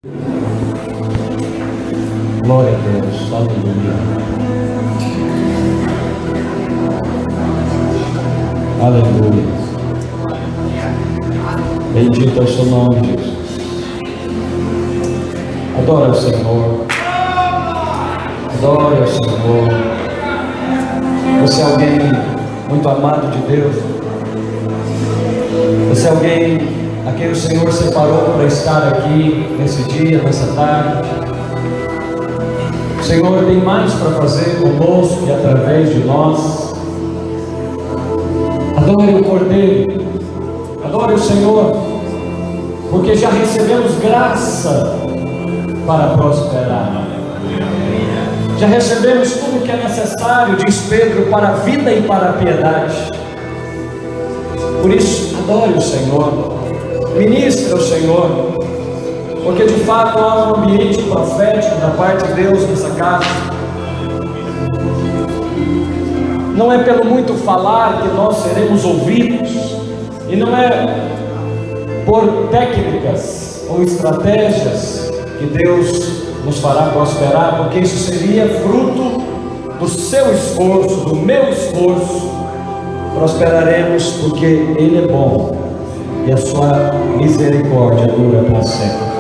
Glória a Deus, aleluia. Aleluia. Bendito é o seu nome, Jesus. Adora o Senhor. Adore o Senhor. Você é alguém muito amado de Deus. Você é alguém a quem o Senhor separou para estar aqui nesse dia, nessa tarde. O Senhor tem mais para fazer conosco e através de nós. Adore o Cordeiro, adore o Senhor, porque já recebemos graça para prosperar. Já recebemos tudo que é necessário, diz Pedro, para a vida e para a piedade. Por isso, adore o Senhor, ministre ao Senhor, porque de fato há um ambiente profético da parte de Deus nessa casa. Não é pelo muito falar que nós seremos ouvidos, e não é por técnicas ou estratégias que Deus nos fará prosperar, porque isso seria fruto do seu esforço, do meu esforço. Prosperaremos porque Ele é bom e a sua misericórdia dura para sempre.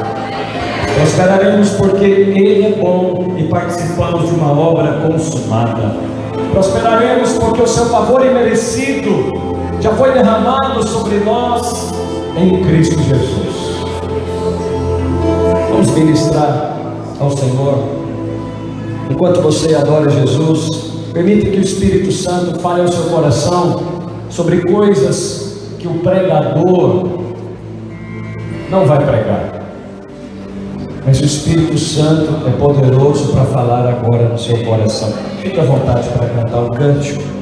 Prosperaremos porque Ele é bom e participamos de uma obra consumada. Prosperaremos porque o seu favor imerecido já foi derramado sobre nós em Cristo Jesus. Vamos ministrar ao Senhor. Enquanto você adora Jesus, permite que o Espírito Santo fale ao seu coração sobre coisas que o pregador não vai pregar. Mas o Espírito Santo é poderoso para falar agora no seu coração. Fique à vontade para cantar o cântico.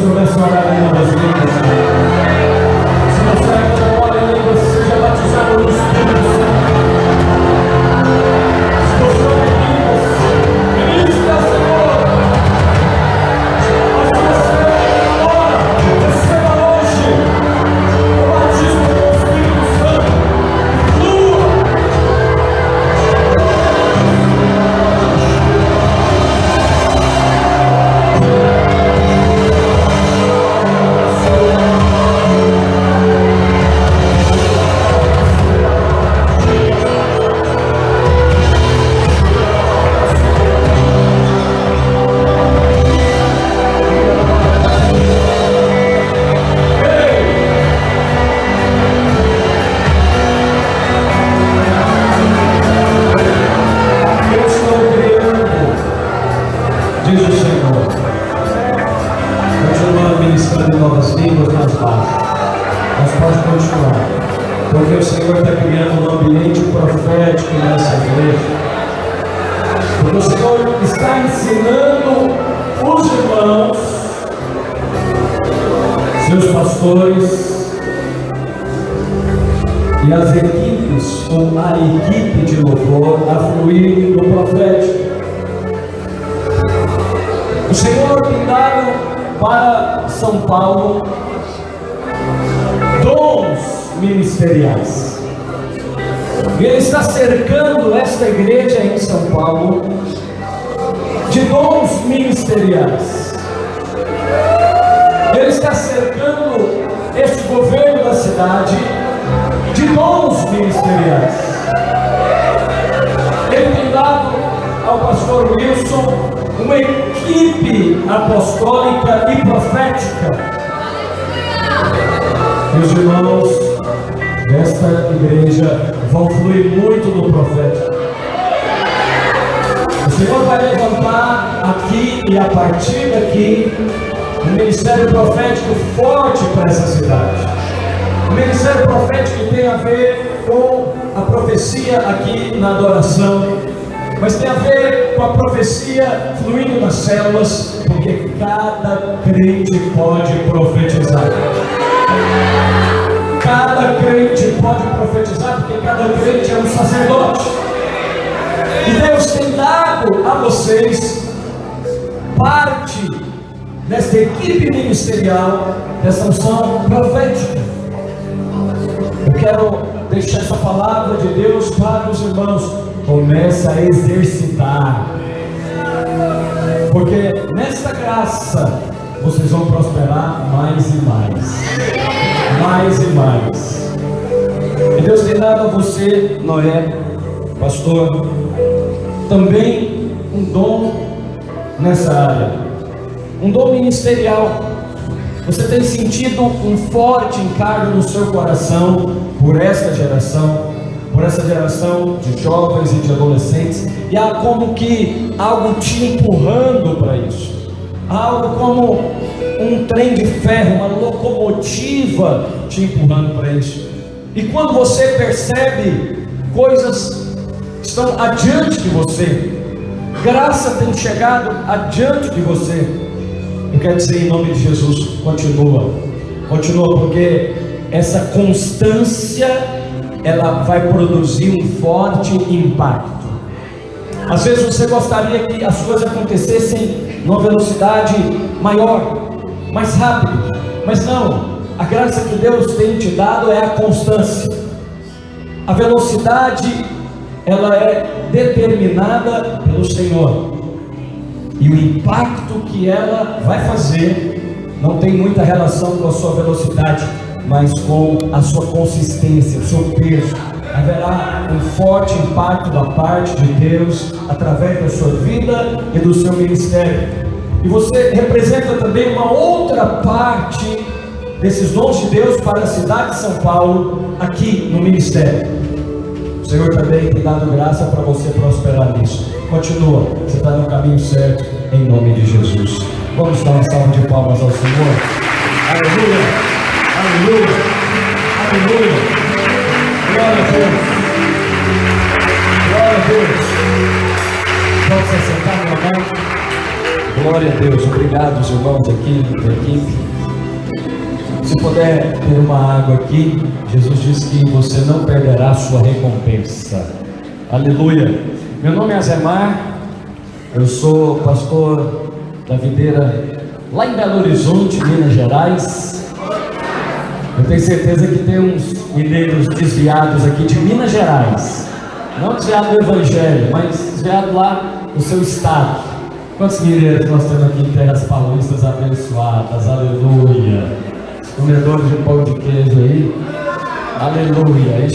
comece a orar em novas línguas. Se você ainda não ora em línguas, seja batizado no Espírito Santo. Se você ora em línguas, ministre ao Senhor. Mas se você ora, receba hoje o batismo do Espírito Santo. Flua. Porque o Senhor está criando um ambiente profético nessa igreja. Porque o Senhor está ensinando os irmãos, seus pastores e as equipes, ou a equipe de louvor, a fluir no profético. O Senhor tem dado para São Paulo dons ministeriais. E Ele está cercando esta igreja em São Paulo de dons ministeriais. Ele está cercando este governo da cidade de dons ministeriais. Ele tem dado ao pastor Wilson uma equipe apostólica e profética. E os irmãos desta igreja vão fluir muito no profético. O Senhor vai levantar aqui e a partir daqui um ministério profético forte para essa cidade. Um ministério profético que tem a ver com a profecia aqui na adoração, mas tem a ver com a profecia fluindo nas células, porque cada crente pode profetizar. Cada crente pode profetizar, porque cada crente é um sacerdote. E Deus tem dado a vocês parte desta equipe ministerial, dessa unção profética. Eu quero deixar essa palavra de Deus para os irmãos. Começa a exercitar, porque nesta graça vocês vão prosperar mais e mais, mais e mais. E Deus tem dado a você, Noé, pastor, também um dom nessa área, um dom ministerial. Você tem sentido um forte encargo no seu coração por essa geração de jovens e de adolescentes, e há como que algo te empurrando para isso, algo como um trem de ferro, uma locomotiva te empurrando para isso. E quando você percebe coisas que estão adiante de você, graça tem chegado adiante de você, eu quero dizer em nome de Jesus, continua, porque essa constância ela vai produzir um forte impacto. Às vezes você gostaria que as coisas acontecessem numa velocidade maior, mais rápido, mas não. A graça que Deus tem te dado é a constância. A velocidade ela é determinada pelo Senhor, e o impacto que ela vai fazer não tem muita relação com a sua velocidade, mas com a sua consistência, o seu peso. Haverá um forte impacto da parte de Deus através da sua vida e do seu ministério. E você representa também uma outra parte desses dons de Deus para a cidade de São Paulo, aqui no ministério. O Senhor também tem dado graça para você prosperar nisso. Continua, você está no caminho certo, em nome de Jesus. Vamos dar uma salva de palmas ao Senhor. Aleluia! Aleluia, aleluia, glória a Deus, glória a Deus. Pode se sentar, meu amor. Glória a Deus. Obrigado, os irmãos aqui da equipe. Se puder ter uma água aqui, Jesus disse que você não perderá a sua recompensa. Aleluia. Meu nome é Azemar, eu sou pastor da videira lá em Belo Horizonte, Minas Gerais. Eu tenho certeza que tem uns mineiros desviados aqui de Minas Gerais, não desviado do Evangelho, mas desviado lá no seu estado. Quantos mineiros nós temos aqui em terras paulistas abençoadas? Aleluia. Comedores de pão de queijo aí, aleluia.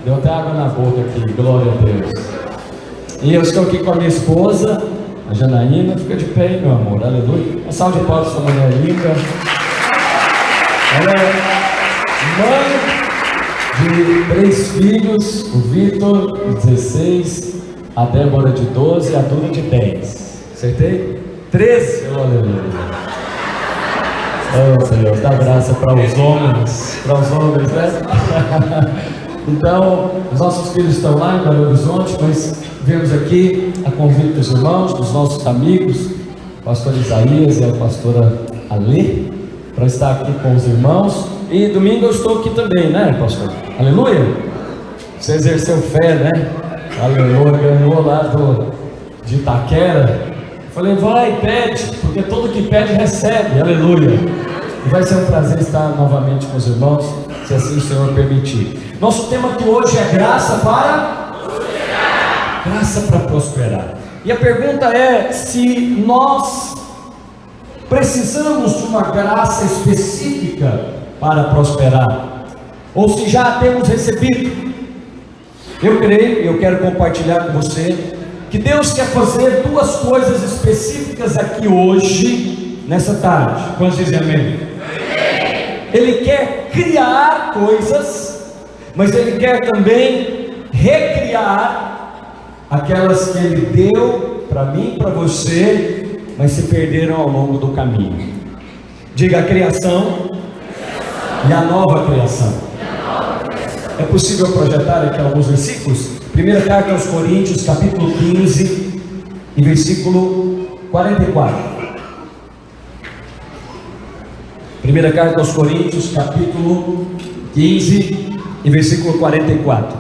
Deu até água na boca aqui, glória a Deus. E eu estou aqui com a minha esposa, a Janaína. Fica de pé aí, meu amor, aleluia. Uma salva de palmas para essa mulher linda. Ela é mãe de 3 filhos: o Vitor, de 16, a Débora, de 12 e a Dura, de 10. Acertei? 13, aleluia. Oh Senhor, dá graça para os homens, né? Então, os nossos filhos estão lá em Belo Horizonte, mas viemos aqui a convite dos irmãos, dos nossos amigos, o pastor Isaías e a pastora Alê, para estar aqui com os irmãos. E domingo eu estou aqui também, né, pastor? Aleluia! Você exerceu fé, né? Aleluia, ganhou lá de Itaquera. Falei, vai, pede, porque todo que pede recebe, aleluia. E vai ser um prazer estar novamente com os irmãos, se assim o Senhor permitir. Nosso tema aqui hoje é graça para prosperar. Graça para prosperar. E a pergunta é se nós precisamos de uma graça específica para prosperar, ou se já a temos recebido. Eu creio, e eu quero compartilhar com você, que Deus quer fazer 2 coisas específicas aqui hoje, nessa tarde. Quantos dizem amém? Ele quer criar coisas, mas Ele quer também recriar aquelas que Ele deu para mim e para você, mas se perderam ao longo do caminho. Diga: a criação e a nova criação. É possível projetar aqui alguns versículos? Primeira carta aos Coríntios, capítulo 15 e versículo 44. Primeira carta aos Coríntios, capítulo 15 e versículo 44.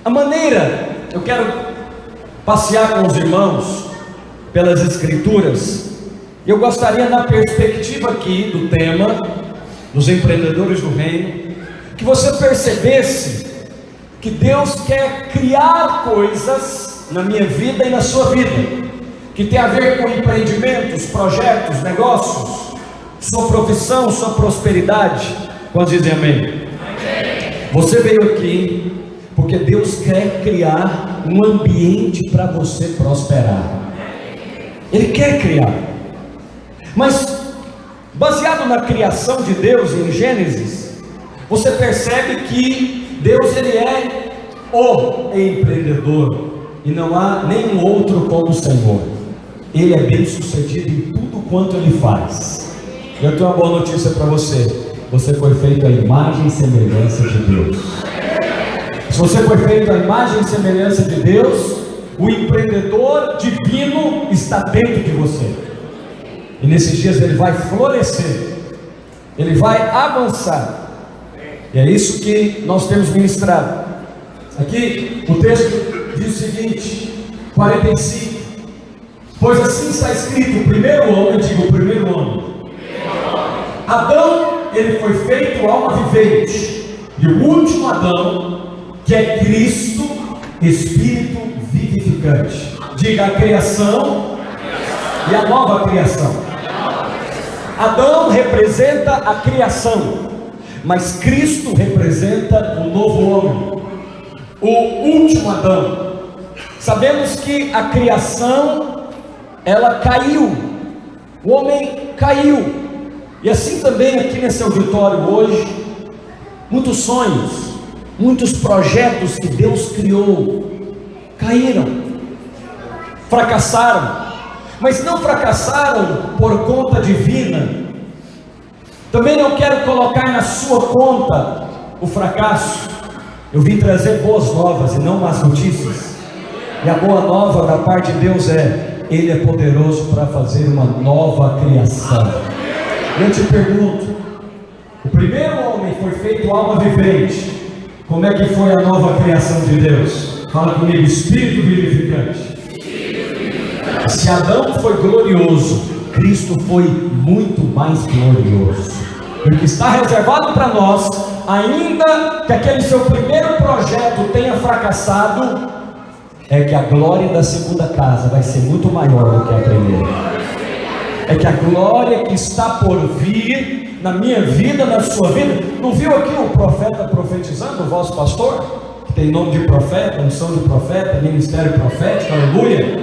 A maneira, eu quero passear com os irmãos pelas Escrituras. Eu gostaria, na perspectiva aqui do tema dos empreendedores do reino, que você percebesse que Deus quer criar coisas na minha vida e na sua vida, que tem a ver com empreendimentos, projetos, negócios, sua profissão, sua prosperidade. Quantos dizem amém? Amém. Você veio aqui porque Deus quer criar um ambiente para você prosperar. Ele quer criar, mas baseado na criação de Deus em Gênesis, você percebe que Deus, Ele é o empreendedor, e não há nenhum outro como o Senhor. Ele é bem sucedido em tudo quanto Ele faz. Eu tenho uma boa notícia para você: você foi feito à imagem e semelhança de Deus. Se você foi feito à imagem e semelhança de Deus, o empreendedor divino está dentro de você, e nesses dias ele vai florescer, ele vai avançar. E é isso que nós temos ministrado. Aqui o texto diz o seguinte, 45: pois assim está escrito: o primeiro homem, eu digo o primeiro homem, Adão, ele foi feito alma vivente, e o último Adão, que é Cristo, Espírito vivificante. Diga: a criação e a nova criação. Adão representa a criação, mas Cristo representa o novo homem, o último Adão. Sabemos que a criação, ela caiu, o homem caiu, e assim também aqui nesse auditório hoje, muitos sonhos, muitos projetos que Deus criou, caíram, fracassaram, mas não fracassaram por conta divina. Também não quero colocar na sua conta o fracasso. Eu vim trazer boas novas e não más notícias. E a boa nova da parte de Deus é Ele é poderoso para fazer uma nova criação. Eu te pergunto, o primeiro homem foi feito alma vivente. Como é que foi a nova criação de Deus? Fala comigo, espírito vivificante. Se Adão foi glorioso, Cristo foi muito mais glorioso. E o que está reservado para nós, ainda que aquele seu primeiro projeto tenha fracassado, é que a glória da segunda casa vai ser muito maior do que a primeira. É que a glória que está por vir na minha vida, na sua vida. Não viu aqui o profeta profetizando, o vosso pastor? Que tem nome de profeta, unção de profeta, ministério profético, aleluia.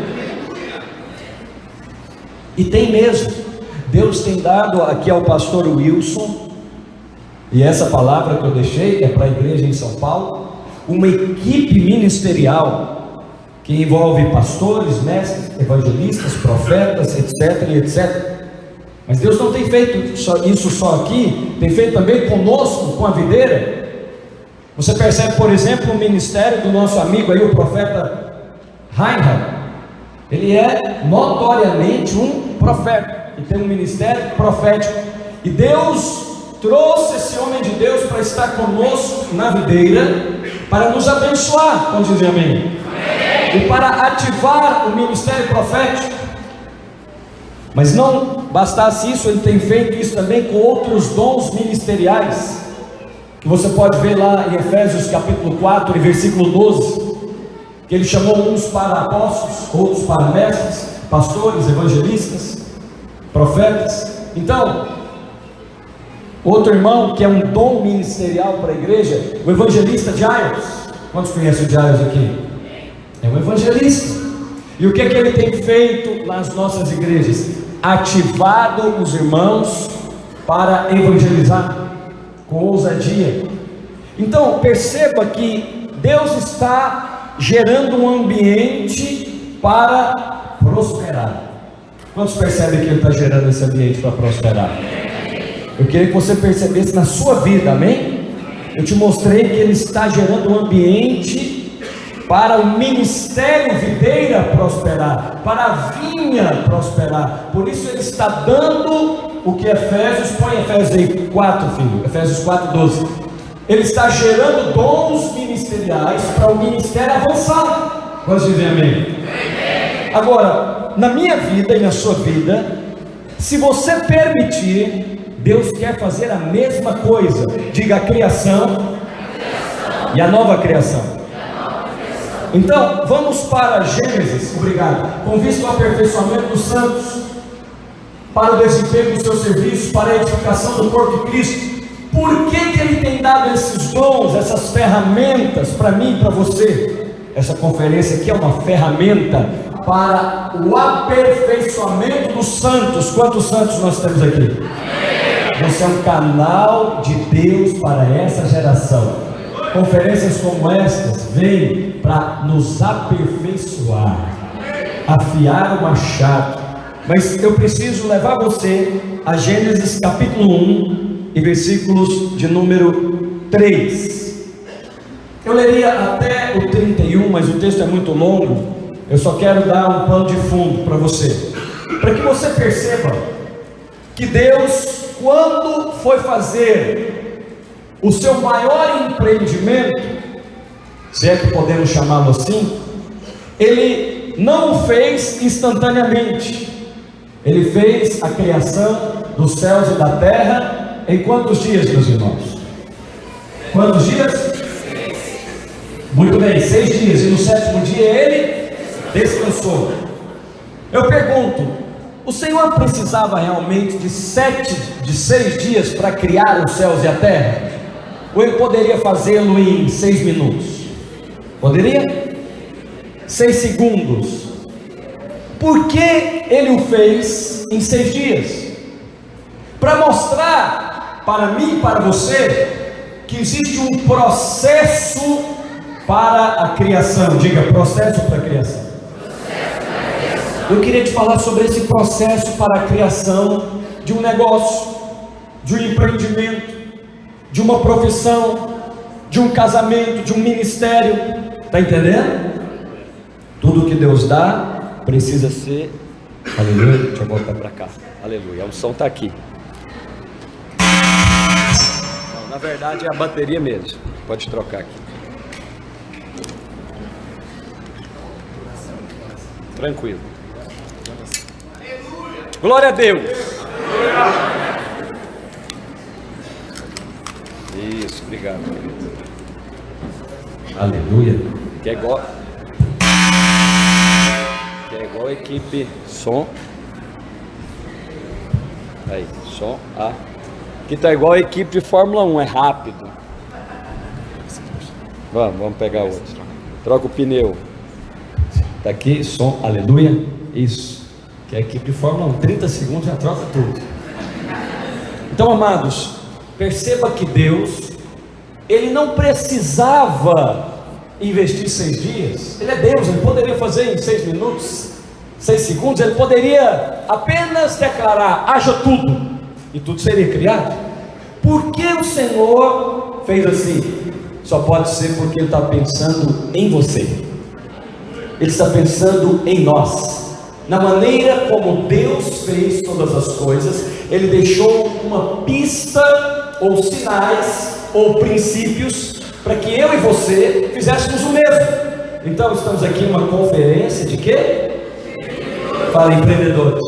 E tem mesmo. Deus tem dado aqui ao pastor Wilson, e essa palavra que eu deixei é para a igreja em São Paulo, uma equipe ministerial que envolve pastores, mestres, evangelistas, profetas, etc, e etc. Mas Deus não tem feito isso só aqui, tem feito também conosco, com a videira. Você percebe, por exemplo, o ministério do nosso amigo aí, o profeta Reinhard. Ele é notoriamente um profeta, e tem um ministério profético. E Deus trouxe esse homem de Deus para estar conosco na videira, para nos abençoar, quando dizem amém? E para ativar o ministério profético. Mas não bastasse isso, ele tem feito isso também com outros dons ministeriais, que você pode ver lá em Efésios capítulo 4 e versículo 12, que ele chamou uns para apóstolos, outros para mestres, pastores, evangelistas, profetas. Então, outro irmão que é um dom ministerial para a igreja, o evangelista Jairus. Quantos conhecem o Jairus aqui? É um evangelista. E o que é que ele tem feito nas nossas igrejas? Ativado os irmãos para evangelizar com ousadia. Então perceba que Deus está gerando um ambiente para prosperar. Quantos percebem que Ele está gerando esse ambiente para prosperar? Eu queria que você percebesse na sua vida, amém? Eu te mostrei que Ele está gerando um ambiente para o ministério videira prosperar, para a vinha prosperar. Por isso Ele está dando o que Efésios, põe Efésios aí 4, filho, Efésios 4, 12. Ele está gerando dons ministeriais para o ministério avançar. Vamos dizer amém? Agora, na minha vida e na sua vida, se você permitir, Deus quer fazer a mesma coisa. Diga a criação e a nova criação. Então, vamos para Gênesis, obrigado, com vista ao aperfeiçoamento dos santos, para o desempenho do seu serviço, para a edificação do corpo de Cristo. Por que Ele tem dado esses dons, essas ferramentas para mim e para você? Essa conferência aqui é uma ferramenta para o aperfeiçoamento dos santos. Quantos santos nós temos aqui? Você é um canal de Deus para essa geração. Conferências como estas vêm para nos aperfeiçoar, afiar o machado. Mas eu preciso levar você a Gênesis capítulo 1 e versículos de número 3. Eu leria até o 31, mas o texto é muito longo. Eu só quero dar um pano de fundo para você, para que você perceba que Deus, quando foi fazer o seu maior empreendimento, se é que podemos chamá-lo assim, Ele não o fez instantaneamente. Ele fez a criação dos céus e da terra em quantos dias, meus irmãos? Quantos dias? Muito bem, 6 dias. E no 7º dia Ele descansou. Eu pergunto, o Senhor precisava realmente de 6 dias para criar os céus e a terra? Ou Ele poderia fazê-lo em 6 minutos? Poderia? 6 segundos. Por que Ele o fez em 6 dias? Para mostrar para mim e para você que existe um processo para a criação. Diga, processo para a criação. Eu queria te falar sobre esse processo para a criação de um negócio, de um empreendimento, de uma profissão, de um casamento, de um ministério. Está entendendo? Tudo que Deus dá, precisa ser, aleluia, deixa eu voltar para cá, aleluia, a unção está aqui. Não, na verdade é a bateria mesmo, pode trocar aqui. Tranquilo. Glória a Deus. Isso, obrigado, querido. Aleluia. Que é igual a equipe som. Aí, som. Que tá igual a equipe de Fórmula 1, é rápido. Vamos pegar outro. Troca o pneu. Tá aqui, som, aleluia. Isso. Que é a equipe de Fórmula 1, 30 segundos já troca tudo. Então, amados, perceba que Deus, Ele não precisava investir 6 dias. Ele é Deus, Ele poderia fazer em 6 minutos, 6 segundos. Ele poderia apenas declarar: haja tudo, e tudo seria criado. Por que o Senhor fez assim? Só pode ser porque Ele está pensando em você. Ele está pensando em nós, na maneira como Deus fez todas as coisas. Ele deixou uma pista, ou sinais, ou princípios, para que eu e você fizéssemos o mesmo. Então estamos aqui em uma conferência de quê? Fala, empreendedores.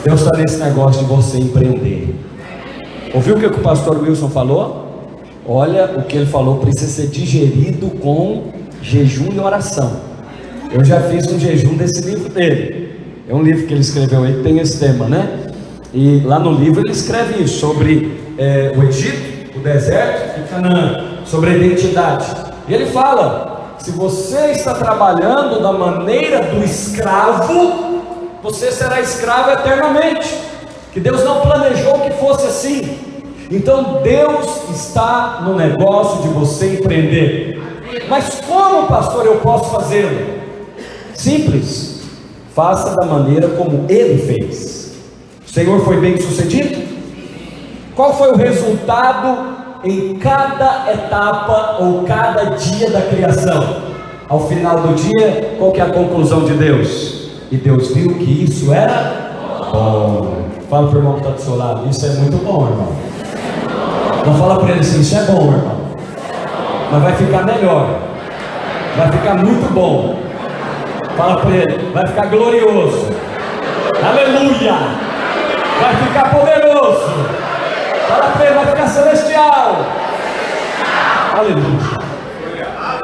Deus está nesse negócio de você empreender. Ouviu o que o pastor Wilson falou? Olha, o que ele falou precisa ser digerido com jejum e oração. Eu já fiz um jejum desse livro dele. É um livro que ele escreveu aí que tem esse tema, né? E lá no livro ele escreve isso, sobre o Egito, o deserto e Canaã, sobre a identidade. E ele fala: se você está trabalhando da maneira do escravo, você será escravo eternamente. Que Deus não planejou que fosse assim. Então Deus está no negócio de você empreender. Mas como, pastor, eu posso fazê-lo? Simples. Faça da maneira como Ele fez. O Senhor foi bem sucedido? Qual foi o resultado em cada etapa ou cada dia da criação? Ao final do dia, qual que é a conclusão de Deus? E Deus viu que isso era bom. Fala para o irmão que está do seu lado: isso é muito bom, irmão. Não fala para ele assim: isso é bom, irmão. Mas vai ficar melhor. Vai ficar muito bom. Fala para ele: vai ficar glorioso. Aleluia. Vai ficar poderoso. Fala para ele: vai ficar celestial. Aleluia.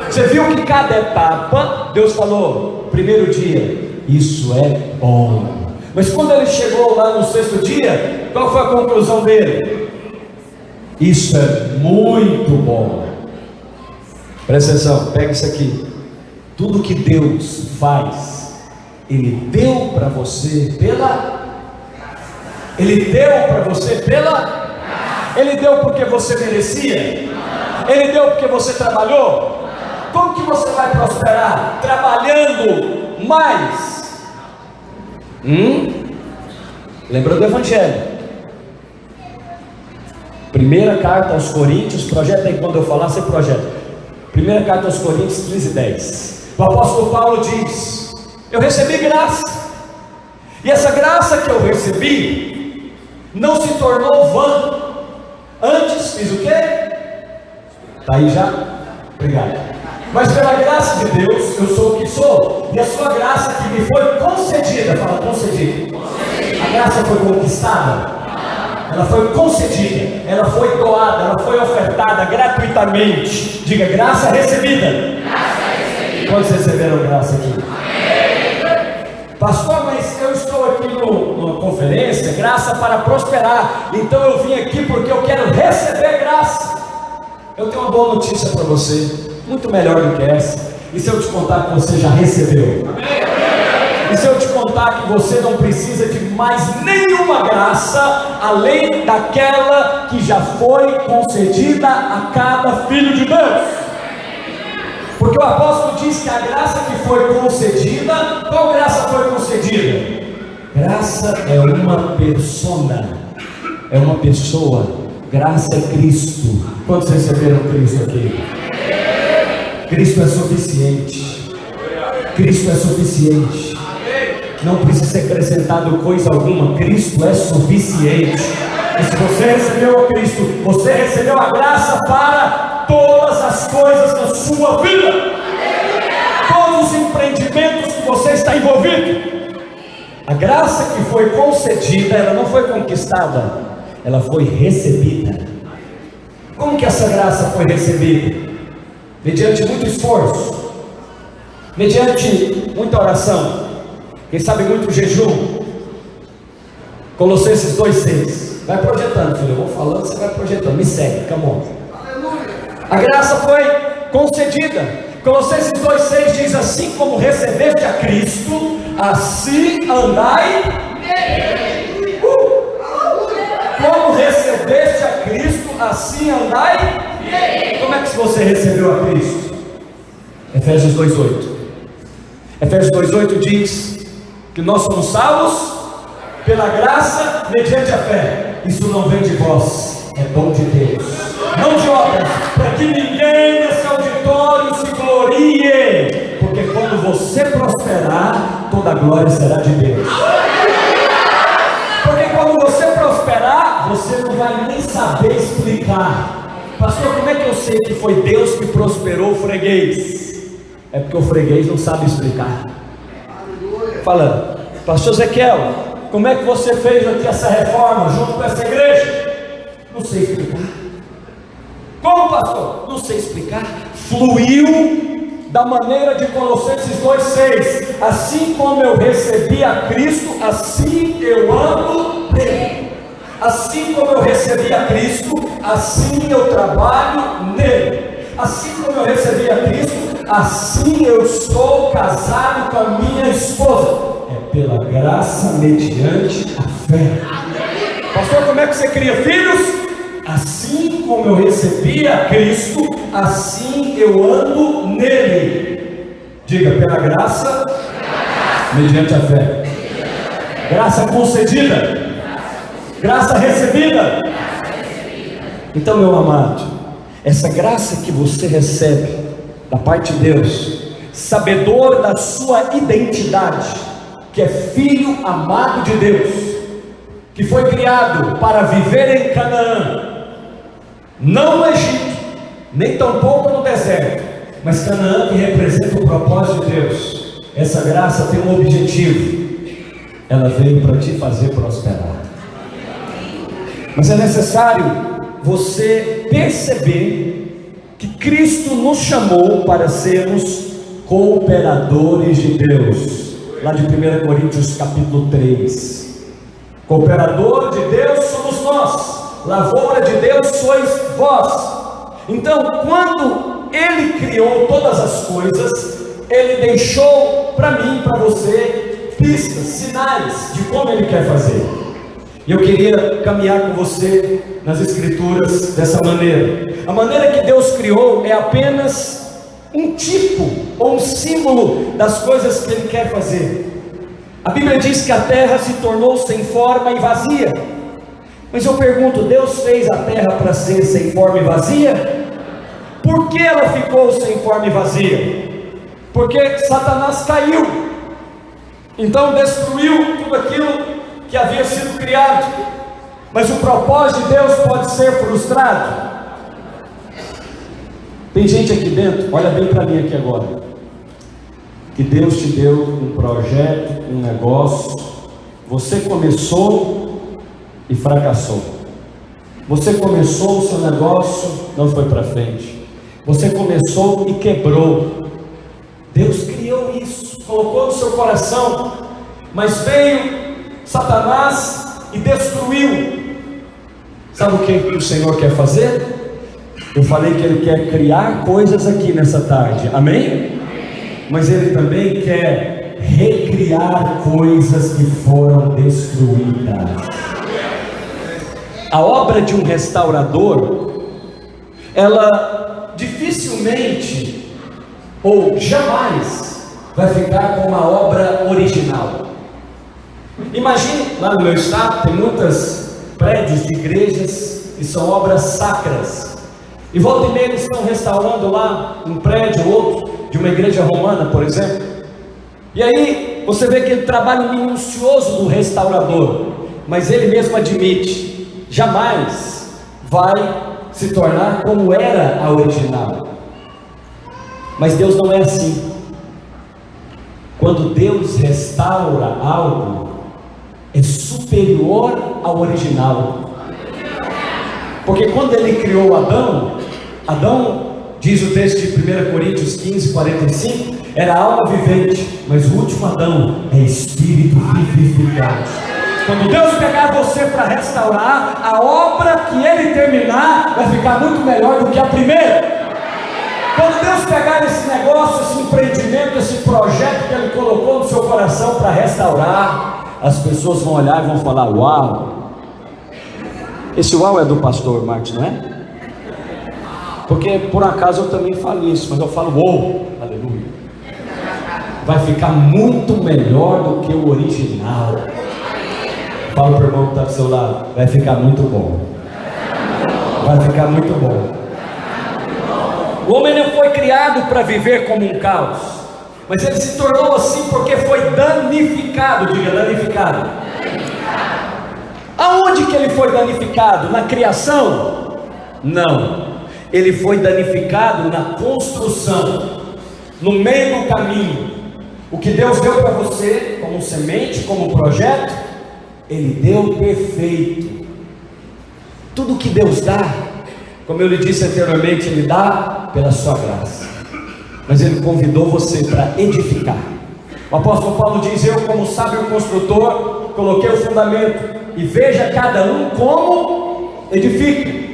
Você viu que cada etapa, Deus falou: primeiro dia, isso é bom. Mas quando ele chegou lá no 6º dia, qual foi a conclusão dele? Isso é muito bom. Presta atenção, pega isso aqui. Tudo que Deus faz, Ele deu para você Ele deu para você Ele deu porque você merecia? Ele deu porque você trabalhou? Como que você vai prosperar? Trabalhando mais. Lembra do Evangelho? Primeira carta aos Coríntios, projeta aí, quando eu falar, você projeta. Primeira carta aos Coríntios 15:10. O apóstolo Paulo diz: eu recebi graça, e essa graça que eu recebi não se tornou vã. Antes fiz o quê? Está aí já? Obrigado. Mas pela graça de Deus, eu sou o que sou, e a sua graça que me foi concedida, fala concedida. A graça foi conquistada? Ela foi concedida, ela foi doada, ela foi ofertada gratuitamente. Diga: graça recebida. Quantos receberam graça aqui? Pastor, mas eu estou aqui numa conferência, graça para prosperar. Então eu vim aqui porque eu quero receber graça. Eu tenho uma boa notícia para você, muito melhor do que essa. E se eu te contar que você já recebeu? E se eu te contar que você não precisa de mais nenhuma graça, além daquela que já foi concedida a cada filho de Deus? Porque o apóstolo diz que a graça que foi concedida, qual graça foi concedida? Graça é uma persona, é uma pessoa. Graça é Cristo. Quantos receberam Cristo aqui? Cristo é suficiente. Cristo é suficiente. Não precisa ser acrescentado coisa alguma. Cristo é suficiente. E se você recebeu a Cristo, você recebeu a graça para todas as coisas da sua vida. Todos os empreendimentos que você está envolvido. A graça que foi concedida, ela não foi conquistada, ela foi recebida. Como que essa graça foi recebida? Mediante muito esforço, mediante muita oração, quem sabe muito jejum. Colossenses 2,6. Vai projetando, filho, eu vou falando, você vai projetando, me segue, come on. A graça foi concedida. Colossenses 2,6 diz: assim como recebeste a Cristo, assim andai nele. Como recebeste a Cristo, assim andai nele. Como é que você recebeu a Cristo? Efésios 2,8. Efésios 2,8 diz que nós somos salvos pela graça mediante a fé. Isso não vem de vós, é dom de Deus, não de obras, para que ninguém nesse auditório se glorie, porque quando você prosperar, toda a glória será de Deus. Porque quando você prosperar, você não vai nem saber explicar. Pastor, como é que eu sei que foi Deus que prosperou o freguês? É porque o freguês não sabe explicar. Falando, pastor Ezequiel, como é que você fez aqui essa reforma junto com essa igreja? Não sei explicar. Como, pastor? Não sei explicar. Fluiu da maneira de Colossenses 2,6. Assim como eu recebi a Cristo, assim eu ando nele. Assim como eu recebi a Cristo, assim eu trabalho nele. Assim como eu recebi a Cristo, assim eu estou casado com a minha esposa. É pela graça mediante a fé. Pastor, como é que você cria filhos? Assim como eu recebi a Cristo, assim eu ando nele. Diga, pela graça mediante a fé. Graça concedida, graça recebida. Então, meu amado, essa graça que você recebe da parte de Deus, sabedor da sua identidade, que é filho amado de Deus, que foi criado para viver em Canaã, não no Egito, nem tampouco no deserto, mas Canaã que representa o propósito de Deus. Essa graça tem um objetivo: ela veio para te fazer prosperar. Mas é necessário você perceber que Cristo nos chamou para sermos cooperadores de Deus. Lá de 1 Coríntios capítulo 3. Cooperador de Deus somos nós, lavoura de Deus sois vós. Então, quando Ele criou todas as coisas, Ele deixou para mim, para você, pistas, sinais de como Ele quer fazer. E eu queria caminhar com você nas Escrituras dessa maneira. A maneira que Deus criou é apenas um tipo ou um símbolo das coisas que Ele quer fazer. A Bíblia diz que a terra se tornou sem forma e vazia. Mas eu pergunto, Deus fez a terra para ser sem forma e vazia? Por que ela ficou sem forma e vazia? Porque Satanás caiu, então destruiu tudo aquilo que havia sido criado. Mas o propósito de Deus pode ser frustrado? Tem gente aqui dentro, olha bem para mim aqui agora, que Deus te deu um projeto, um negócio, você começou e fracassou. Você começou o seu negócio, não foi para frente. Você começou e quebrou. Deus criou isso, colocou no seu coração, mas veio Satanás e destruiu. Sabe o que o Senhor quer fazer? Eu falei que Ele quer criar coisas aqui nessa tarde, amém? Mas Ele também quer recriar coisas que foram destruídas. A obra de um restaurador, ela dificilmente ou jamais vai ficar com uma obra original. Imagine, lá no meu estado tem muitos prédios de igrejas que são obras sacras, e volta e meia eles estão restaurando lá um prédio ou outro de uma igreja romana, por exemplo. E aí você vê aquele trabalho minucioso do restaurador, mas ele mesmo admite, jamais vai se tornar como era a original. Mas Deus não é assim. Quando Deus restaura algo, é superior ao original. Porque quando ele criou Adão, diz o texto de 1 Coríntios 15, 45, era alma vivente, mas o último Adão é espírito vivificante. Quando Deus pegar você para restaurar, a obra que ele terminar vai ficar muito melhor do que a primeira. Quando Deus pegar esse negócio, esse empreendimento, esse projeto que ele colocou no seu coração para restaurar, as pessoas vão olhar e vão falar: uau! Esse uau é do pastor Marcos, não é? Porque por acaso eu também falo isso, mas eu falo uou, aleluia. Vai ficar muito melhor do que o original. Fala para o irmão que está do seu lado: vai ficar muito bom. Vai ficar muito bom. O homem não foi criado para viver como um caos, mas ele se tornou assim porque foi danificado. Diga, danificado. Aonde que ele foi danificado? Na criação? Não. Ele foi danificado na construção, no meio do caminho. O que Deus deu para você, como semente, como projeto, Ele deu perfeito. Tudo que Deus dá, como eu lhe disse anteriormente, Ele dá pela sua graça, mas Ele convidou você para edificar. O apóstolo Paulo diz: eu, como sábio construtor, coloquei o fundamento, e veja cada um como edifica.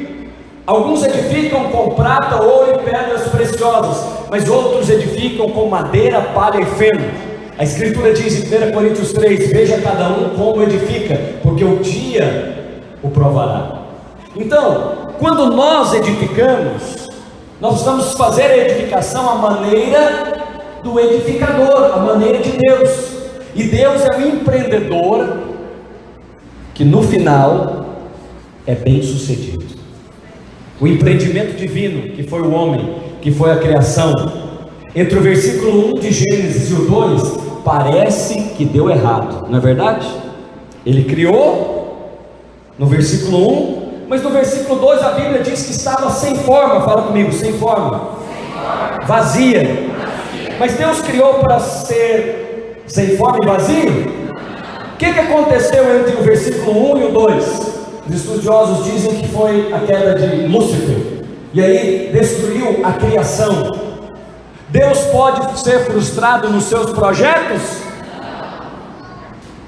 Alguns edificam com prata, ouro e pedras preciosas, mas outros edificam com madeira, palha e feno. A Escritura diz em 1 Coríntios 3: veja cada um como edifica, porque o dia o provará. Então, quando nós edificamos, nós vamos fazer a edificação à maneira do edificador, à maneira de Deus. E Deus é um empreendedor que no final é bem sucedido. O empreendimento divino, que foi o homem, que foi a criação, entre o versículo 1 de Gênesis e o 2, parece que deu errado, não é verdade? Ele criou no versículo 1, mas no versículo 2 a Bíblia diz que estava sem forma. Fala comigo: sem forma, vazia. Mas Deus criou para ser sem forma e vazio? O que aconteceu entre o versículo 1 e o 2? Os estudiosos dizem que foi a queda de Lúcifer, e aí destruiu a criação. Deus pode ser frustrado nos seus projetos?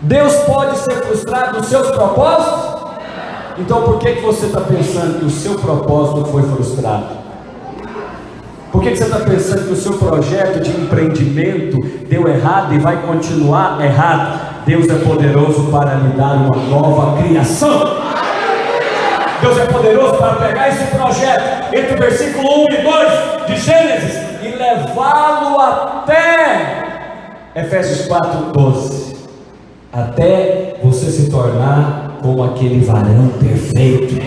Deus pode ser frustrado nos seus propósitos? Então por que você está pensando que o seu propósito foi frustrado? Por que você está pensando que o seu projeto de empreendimento deu errado e vai continuar errado? Deus é poderoso para lhe dar uma nova criação. Deus é poderoso para pegar esse projeto entre o versículo 1 e 2 de Gênesis e levá-lo até Efésios 4:12, até você se tornar como aquele varão perfeito,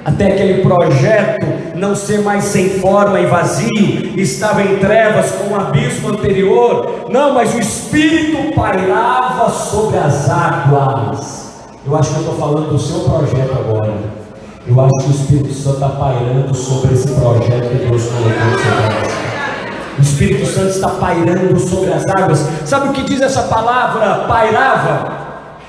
até aquele projeto não ser mais sem forma e vazio, estava em trevas com o abismo anterior. Não, mas o Espírito pairava sobre as águas. Eu acho que eu estou falando do seu projeto agora. Eu acho que o Espírito Santo está pairando sobre esse projeto que Deus colocou no seu coração. O Espírito Santo está pairando sobre as águas. Sabe o que diz essa palavra pairava?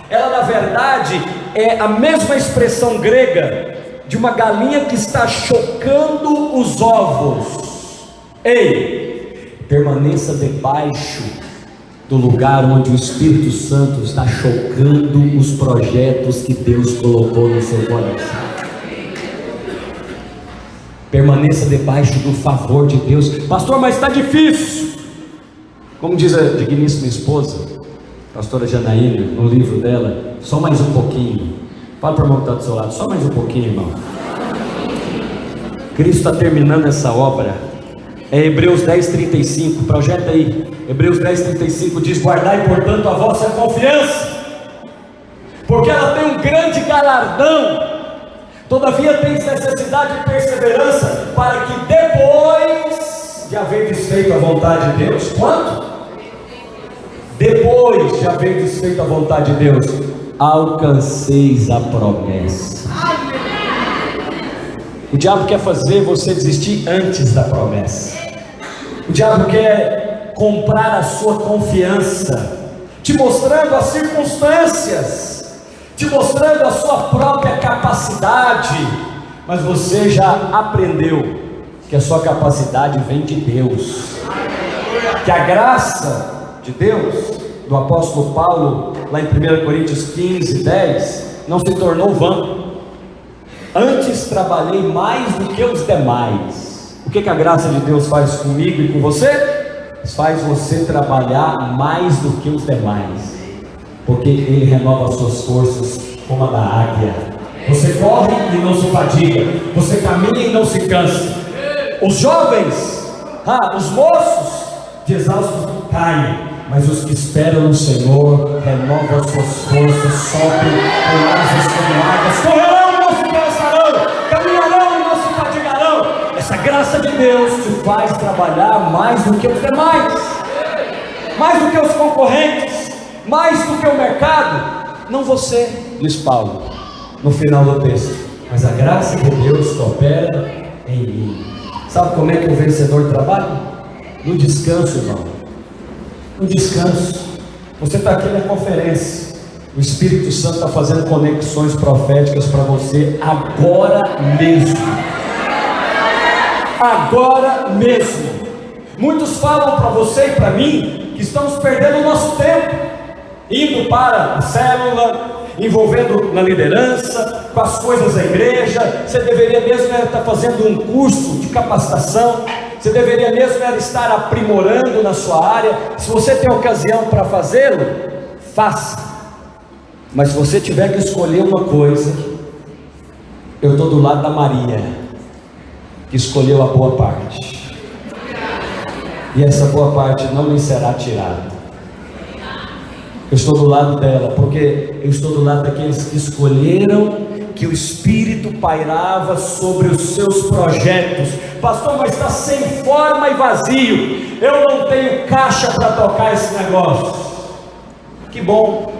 Ela na verdade é a mesma expressão grega de uma galinha que está chocando os ovos. Ei, permaneça debaixo do lugar onde o Espírito Santo está chocando os projetos que Deus colocou no seu coração. Permaneça debaixo do favor de Deus. Pastor, mas está difícil. Como diz a digníssima esposa, pastora Janaína, no livro dela, só mais um pouquinho. Fala para o irmão que está do seu lado: só mais um pouquinho, irmão. Cristo está terminando essa obra. É Hebreus 10:35, projeta aí. Hebreus 10:35 diz: guardai portanto a vossa confiança, porque ela tem um grande galardão. Todavia tens necessidade de perseverança, para que depois de haver desfeito a vontade de Deus, quanto? depois de haver desfeito a vontade de Deus, alcanceis a promessa. O diabo quer fazer você desistir antes da promessa. O diabo quer comprar a sua confiança, te mostrando as circunstâncias, te mostrando a sua própria capacidade, mas você já aprendeu que a sua capacidade vem de Deus, que a graça de Deus, do apóstolo Paulo, lá em 1 Coríntios 15, 10, não se tornou vã. Antes trabalhei mais do que os demais. O que a graça de Deus faz comigo e com você? Faz você trabalhar mais do que os demais, porque Ele renova as suas forças como a da águia. Você corre e não se fadiga, você caminha e não se cansa. Os jovens, os moços de exaustos caem, mas os que esperam no Senhor renovam as suas forças, sobem com asas como águias, correrão e não se cansarão, caminharão e não se fadigarão. Essa graça de Deus te faz trabalhar mais do que os demais, mais do que os concorrentes, mais do que o mercado. Não você, diz Paulo no final do texto, mas a graça de Deus que opera em mim. Sabe como é que o vencedor trabalha? No descanso, irmão. No descanso. Você está aqui na conferência, o Espírito Santo está fazendo conexões proféticas para você agora mesmo. Agora mesmo. Muitos falam para você e para mim que estamos perdendo o nosso tempo, indo para a célula, envolvendo na liderança, com as coisas da igreja. Você deveria mesmo estar fazendo um curso de capacitação, você deveria mesmo estar aprimorando na sua área. Se você tem ocasião para fazê-lo, faça. Mas se você tiver que escolher uma coisa, eu estou do lado da Maria, que escolheu a boa parte, e essa boa parte não lhe será tirada. Eu estou do lado dela, porque eu estou do lado daqueles que escolheram que o Espírito pairava sobre os seus projetos. Pastor, mas está sem forma e vazio, eu não tenho caixa para tocar esse negócio. Que bom,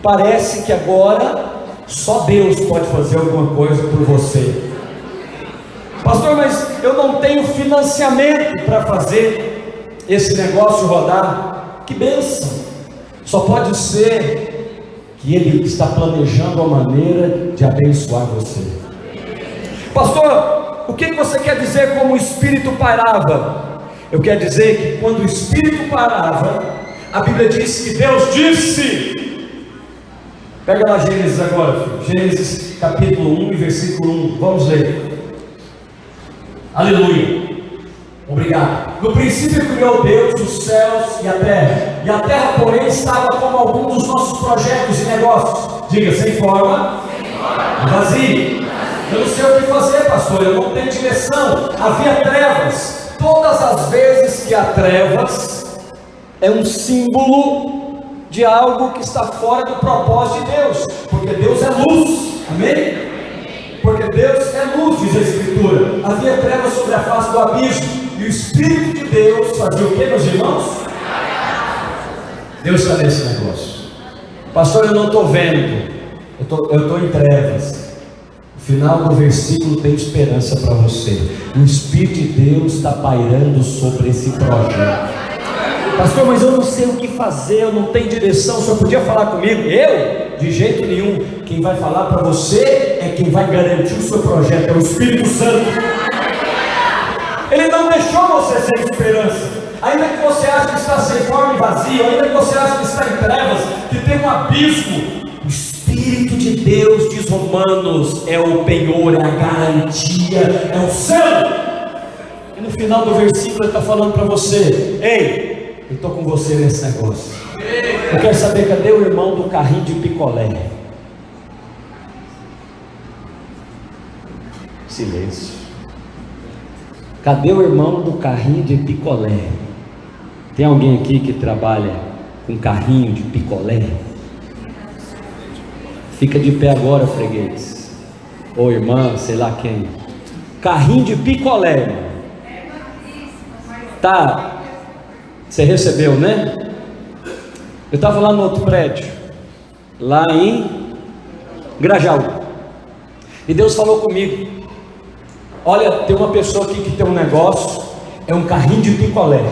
parece que agora só Deus pode fazer alguma coisa por você. Pastor, mas eu não tenho financiamento para fazer esse negócio rodar. Que bênção! Só pode ser que Ele está planejando a maneira de abençoar você. Pastor, o que você quer dizer como o Espírito parava? Eu quero dizer que quando o Espírito parava, a Bíblia diz que Deus disse. Pega lá Gênesis agora, filho. Gênesis capítulo 1 e versículo 1, vamos ler. Aleluia. Obrigado. No princípio criou Deus os céus e a terra porém estava como algum dos nossos projetos e negócios. Diga, sem forma, vazio. Eu não sei o que fazer, pastor, eu não tenho direção. Havia trevas. Todas as vezes que há trevas, é um símbolo de algo que está fora do propósito de Deus, porque Deus é luz, amém? Porque Deus é luz, diz a Escritura. Havia trevas sobre a face do abismo, e o Espírito de Deus fazia o que, meus irmãos? Deus está nesse negócio. Pastor, eu não estou vendo, eu estou em trevas. O final do versículo tem esperança para você. O Espírito de Deus está pairando sobre esse projeto. Pastor, mas eu não sei o que fazer, eu não tenho direção. O senhor podia falar comigo? Eu? De jeito nenhum. Quem vai falar para você é quem vai garantir o seu projeto, é o Espírito Santo. Ele não deixou você sem esperança. Ainda que você ache que está sem forma e vazio, ainda que você ache que está em trevas, que tem um abismo, o Espírito de Deus, diz Romanos, é o penhor, é a garantia, é o céu. E no final do versículo ele está falando para você: ei, eu estou com você nesse negócio. Eu quero saber, cadê o irmão do carrinho de picolé? Silêncio. Cadê o irmão do carrinho de picolé? Tem alguém aqui que trabalha com carrinho de picolé? Fica de pé agora, freguês. Ou irmã, sei lá quem. Carrinho de picolé, irmão. Tá. Você recebeu, né? Eu estava lá no outro prédio, lá em Grajaú, e Deus falou comigo: olha, tem uma pessoa aqui que tem um negócio, é um carrinho de picolé.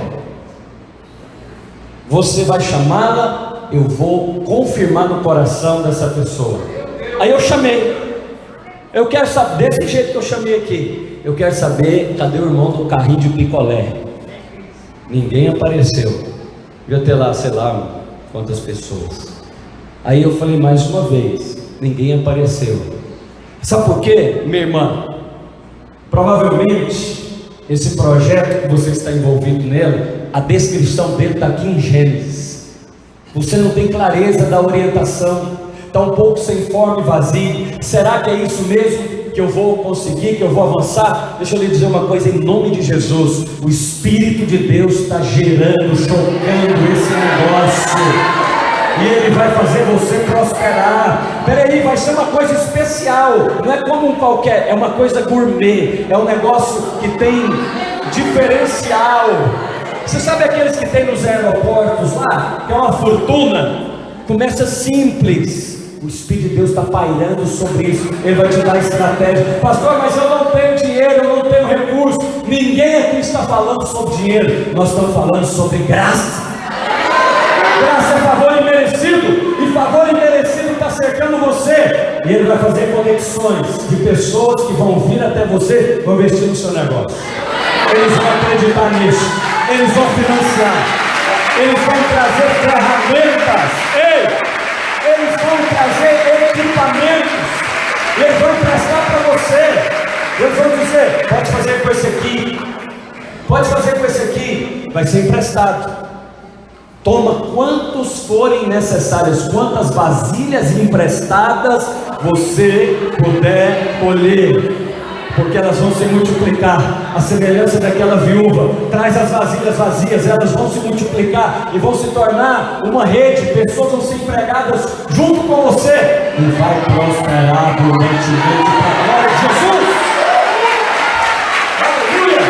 Você vai chamá-la, eu vou confirmar no coração dessa pessoa. Aí eu chamei. Eu quero saber, desse jeito que eu chamei aqui, eu quero saber, cadê o irmão do carrinho de picolé? Ninguém apareceu. Devia ter lá, sei lá, quantas pessoas. Aí eu falei mais uma vez, ninguém apareceu. Sabe por quê, minha irmã? Provavelmente esse projeto que você está envolvido nele, a descrição dele está aqui em Gênesis. Você não tem clareza da orientação, está um pouco sem forma e vazio. Será que é isso mesmo que eu vou conseguir, que eu vou avançar? Deixa eu lhe dizer uma coisa, em nome de Jesus, o Espírito de Deus está gerando, chocando esse negócio, e Ele vai fazer você prosperar. Peraí, vai ser uma coisa especial, não é como um qualquer, é uma coisa gourmet, é um negócio que tem diferencial. Você sabe aqueles que tem nos aeroportos lá, que é uma fortuna? Começa simples, o Espírito de Deus está pairando sobre isso. Ele vai te dar estratégia. Pastor, mas eu não tenho dinheiro, eu não tenho recurso. Ninguém aqui está falando sobre dinheiro, nós estamos falando sobre graça. Graça é favor imerecido, e favor imerecido está cercando você, e Ele vai fazer conexões de pessoas que vão vir até você, vão investir no seu negócio. Eles vão acreditar nisso, eles vão financiar, eles vão trazer ferramentas, eles vão trazer equipamentos, eles vão emprestar para você. Eles vão dizer: pode fazer com esse aqui, pode fazer com esse aqui, vai ser emprestado. Toma quantos forem necessários, quantas vasilhas emprestadas você puder colher, porque elas vão se multiplicar. A semelhança daquela viúva, traz as vasilhas vazias, elas vão se multiplicar e vão se tornar uma rede. Pessoas vão ser empregadas junto com você e vai prosperar abundantemente para a glória de Jesus. Aleluia!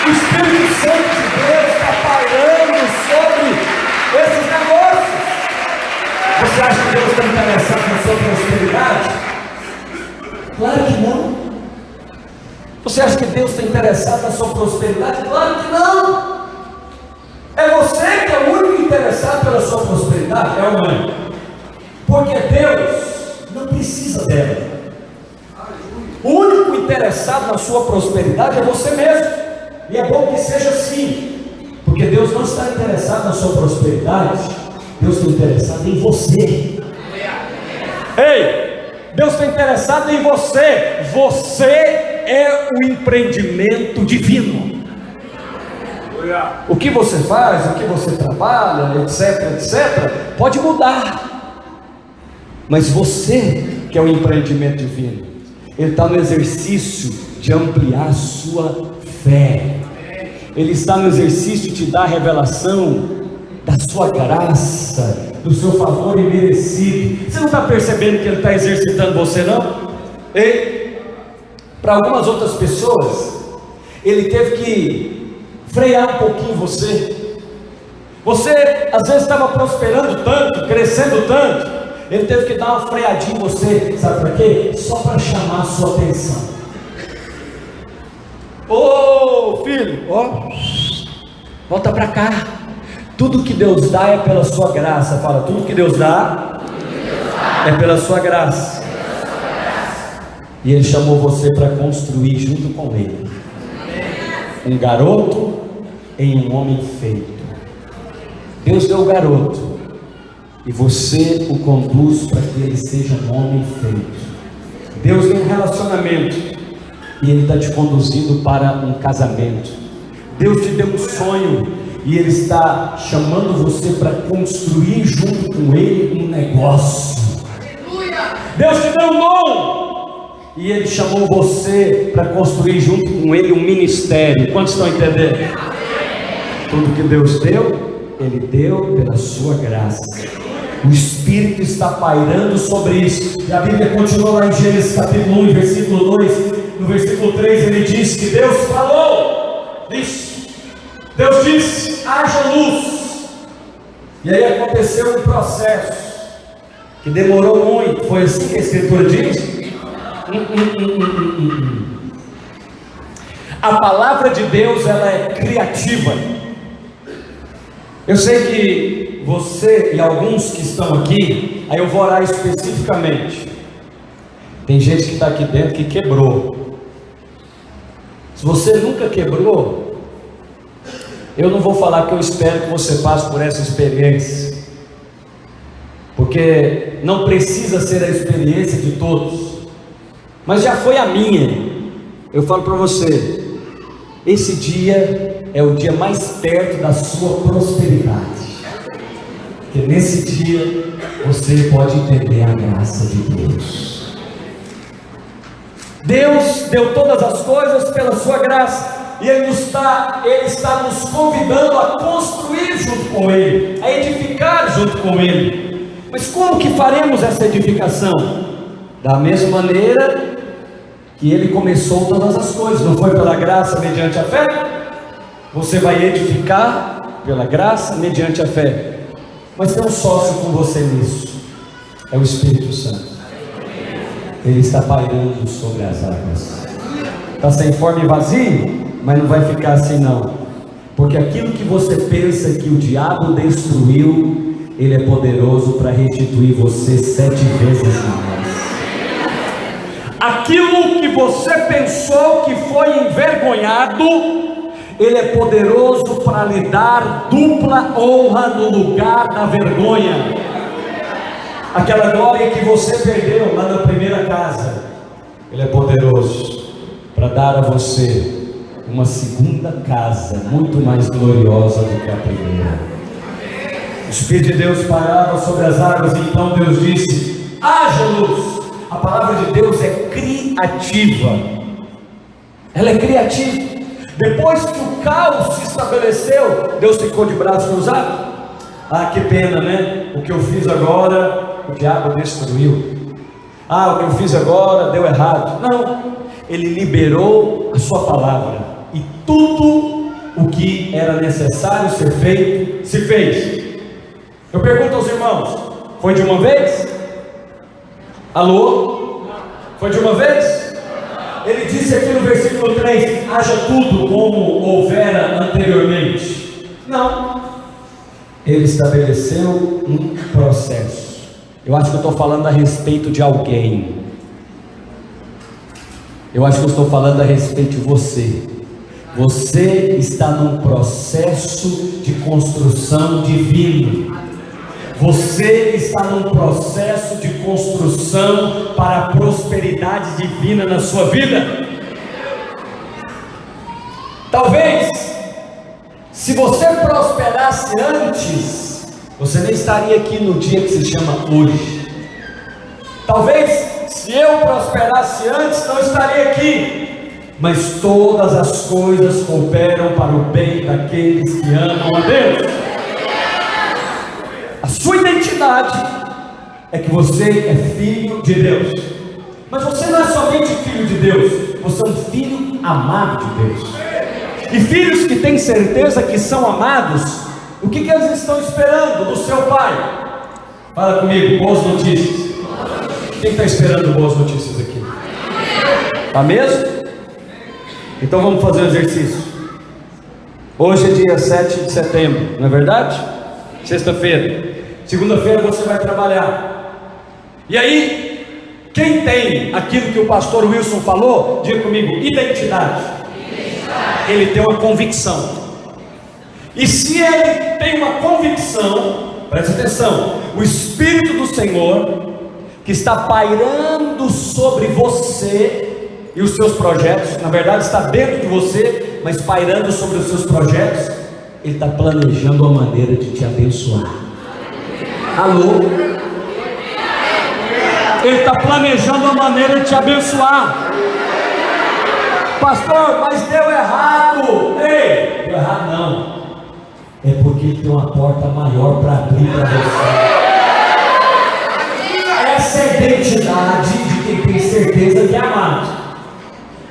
O Espírito Santo de Deus está pairando sobre esses negócios. Você acha que Deus está interessado na sua prosperidade? Claro que não. Você acha que Deus está interessado na sua prosperidade? Claro que não. É você que é o único interessado pela sua prosperidade, é ou não é? Porque Deus não precisa dela. O único interessado na sua prosperidade é você mesmo. E é bom que seja assim, porque Deus não está interessado na sua prosperidade, Deus está interessado em você. Ei, Deus está interessado em você. Você é o empreendimento divino. O que você faz, o que você trabalha, etc, etc, pode mudar, mas você que é o empreendimento divino, Ele está no exercício de ampliar a sua fé. Ele está no exercício de te dar a revelação da sua graça, do seu favor imerecido. Você não está percebendo que Ele está exercitando você, não? Para algumas outras pessoas, Ele teve que frear um pouquinho você. Você às vezes estava prosperando tanto, crescendo tanto, Ele teve que dar uma freadinha em você. Sabe para quê? Só para chamar a sua atenção. Ô filho, volta para cá. Tudo que Deus dá é pela sua graça. Fala, tudo que Deus dá é pela sua graça. E Ele chamou você para construir junto com Ele um garoto em um homem feito. Deus deu o garoto e você o conduz para que ele seja um homem feito. Deus deu um relacionamento e Ele está te conduzindo para um casamento. Deus te deu um sonho e Ele está chamando você para construir junto com Ele um negócio. Deus te deu um dom e Ele chamou você para construir junto com Ele um ministério. Quantos estão entendendo? Tudo que Deus deu, Ele deu pela sua graça. O Espírito está pairando sobre isso. E a Bíblia continua lá em Gênesis capítulo 1, versículo 2. No versículo 3 ele diz que Deus falou isso. Deus disse: haja luz. E aí aconteceu um processo que demorou muito. Foi assim que a Escritura diz? A palavra de Deus, ela é criativa. Eu sei que você e alguns que estão aqui, aí eu vou orar especificamente. Tem gente que está aqui dentro que quebrou. Se você nunca quebrou, eu não vou falar que eu espero que você passe por essa experiência, porque não precisa ser a experiência de todos, mas já foi a minha. Eu falo para você, esse dia é o dia mais perto da sua prosperidade, porque nesse dia você pode entender a graça de Deus. Deus deu todas as coisas pela sua graça, e Ele está nos convidando a construir junto com Ele, a edificar junto com Ele. Mas como que faremos essa edificação? Da mesma maneira que Ele começou todas as coisas, não foi pela graça mediante a fé? Você vai edificar pela graça mediante a fé, mas tem um sócio com você nisso, é o Espírito Santo. Ele está pairando sobre as águas. Está sem forma e vazio, mas não vai ficar assim não, porque aquilo que você pensa que o diabo destruiu, ele é poderoso para restituir você 7 vezes mais. Aquilo que você pensou que foi envergonhado, Ele é poderoso para lhe dar dupla honra no lugar da vergonha. Aquela glória que você perdeu lá na primeira casa, Ele é poderoso para dar a você uma segunda casa, muito mais gloriosa do que a primeira. O Espírito de Deus parava sobre as águas, e então Deus disse: haja luz. A palavra de Deus é criativa, ela é criativa. Depois que o caos se estabeleceu, Deus ficou de braços cruzados. Ah, que pena, né? O que eu fiz agora, o diabo destruiu. Ah, o que eu fiz agora deu errado. Não, Ele liberou a sua palavra, e tudo o que era necessário ser feito, se fez. Eu pergunto aos irmãos, foi de uma vez? Alô? Foi de uma vez? Ele disse aqui no versículo 3: haja tudo como houvera anteriormente. Não. Ele estabeleceu um processo. Eu acho que eu estou falando a respeito de alguém. Eu acho que eu estou falando a respeito de você. Você está num processo de construção divina. Você está num processo de construção para a prosperidade divina na sua vida. Talvez, se você prosperasse antes, você nem estaria aqui no dia que se chama hoje. Talvez, se eu prosperasse antes, não estaria aqui. Mas todas as coisas cooperam para o bem daqueles que amam a Deus. A sua identidade é que você é filho de Deus. Mas você não é somente filho de Deus, você é um filho amado de Deus. E filhos que têm certeza que são amados, o que eles estão esperando do seu pai? Fala comigo, boas notícias. Quem está esperando boas notícias aqui? Está mesmo? Então vamos fazer o exercício. Hoje é dia 7 de setembro, não é verdade? Sexta-feira. Segunda-feira você vai trabalhar. E aí, quem tem aquilo que o pastor Wilson falou, diga comigo, identidade. Ele tem uma convicção. E se ele tem uma convicção, preste atenção, o Espírito do Senhor, que está pairando sobre você e os seus projetos, na verdade está dentro de você, mas pairando sobre os seus projetos, Ele está planejando uma maneira de te abençoar. Alô? Ele está planejando uma maneira de te abençoar. Pastor, mas deu errado. Ei, deu errado não. É porque Ele tem uma porta maior para abrir para você. Essa é a identidade de quem tem certeza que é amado.